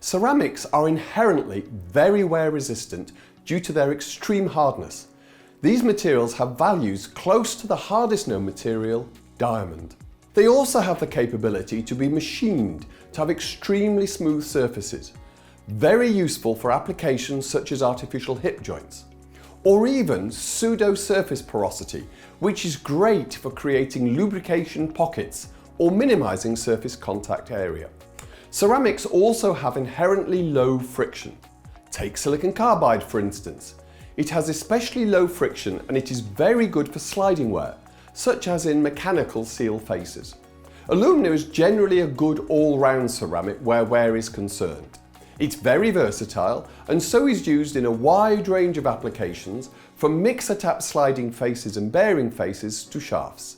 Ceramics are inherently very wear resistant due to their extreme hardness. These materials have values close to the hardest known material, diamond. They also have the capability to be machined to have extremely smooth surfaces, very useful for applications such as artificial hip joints, or even pseudo-surface porosity, which is great for creating lubrication pockets or minimizing surface contact area. Ceramics also have inherently low friction. Take silicon carbide for instance. It has especially low friction and it is very good for sliding wear, such as in mechanical seal faces. Alumina is generally a good all-round ceramic where wear is concerned. It's very versatile and so is used in a wide range of applications, from mixer-tap sliding faces and bearing faces to shafts.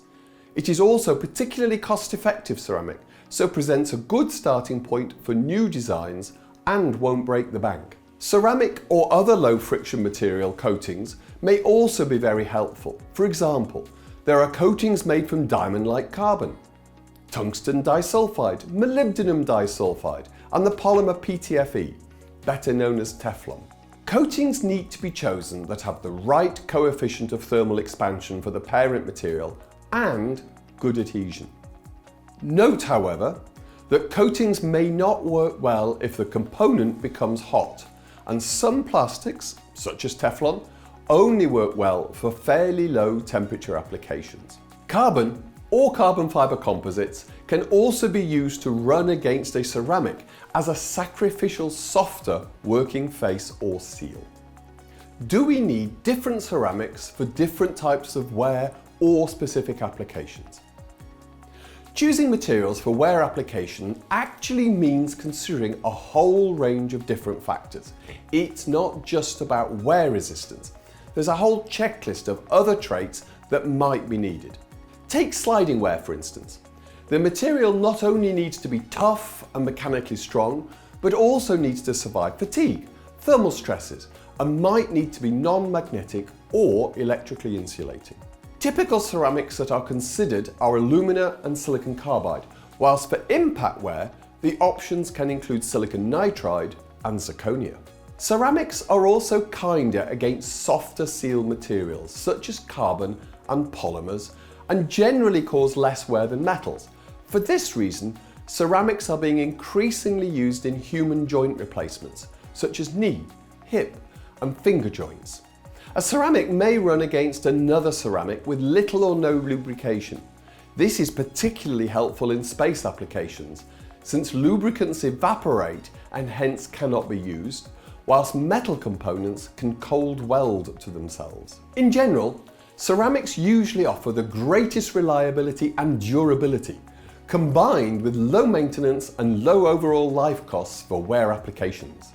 It is also particularly cost-effective ceramic, so presents a good starting point for new designs and won't break the bank. Ceramic or other low-friction material coatings may also be very helpful. For example, there are coatings made from diamond-like carbon, tungsten disulfide, molybdenum disulfide, and the polymer PTFE, better known as Teflon. Coatings need to be chosen that have the right coefficient of thermal expansion for the parent material and good adhesion. Note, however, that coatings may not work well if the component becomes hot, and some plastics, such as Teflon, only work well for fairly low temperature applications. Carbon or carbon fibre composites can also be used to run against a ceramic as a sacrificial softer working face or seal. Do we need different ceramics for different types of wear or specific applications? Choosing materials for wear application actually means considering a whole range of different factors. It's not just about wear resistance. There's a whole checklist of other traits that might be needed. Take sliding wear for instance. The material not only needs to be tough and mechanically strong, but also needs to survive fatigue, thermal stresses, and might need to be non-magnetic or electrically insulating. Typical ceramics that are considered are alumina and silicon carbide, whilst for impact wear, the options can include silicon nitride and zirconia. Ceramics are also kinder against softer seal materials such as carbon and polymers, and generally cause less wear than metals. For this reason, ceramics are being increasingly used in human joint replacements, such as knee, hip, and finger joints. A ceramic may run against another ceramic with little or no lubrication. This is particularly helpful in space applications, since lubricants evaporate and hence cannot be used, whilst metal components can cold weld to themselves. In general, ceramics usually offer the greatest reliability and durability, combined with low maintenance and low overall life costs for wear applications.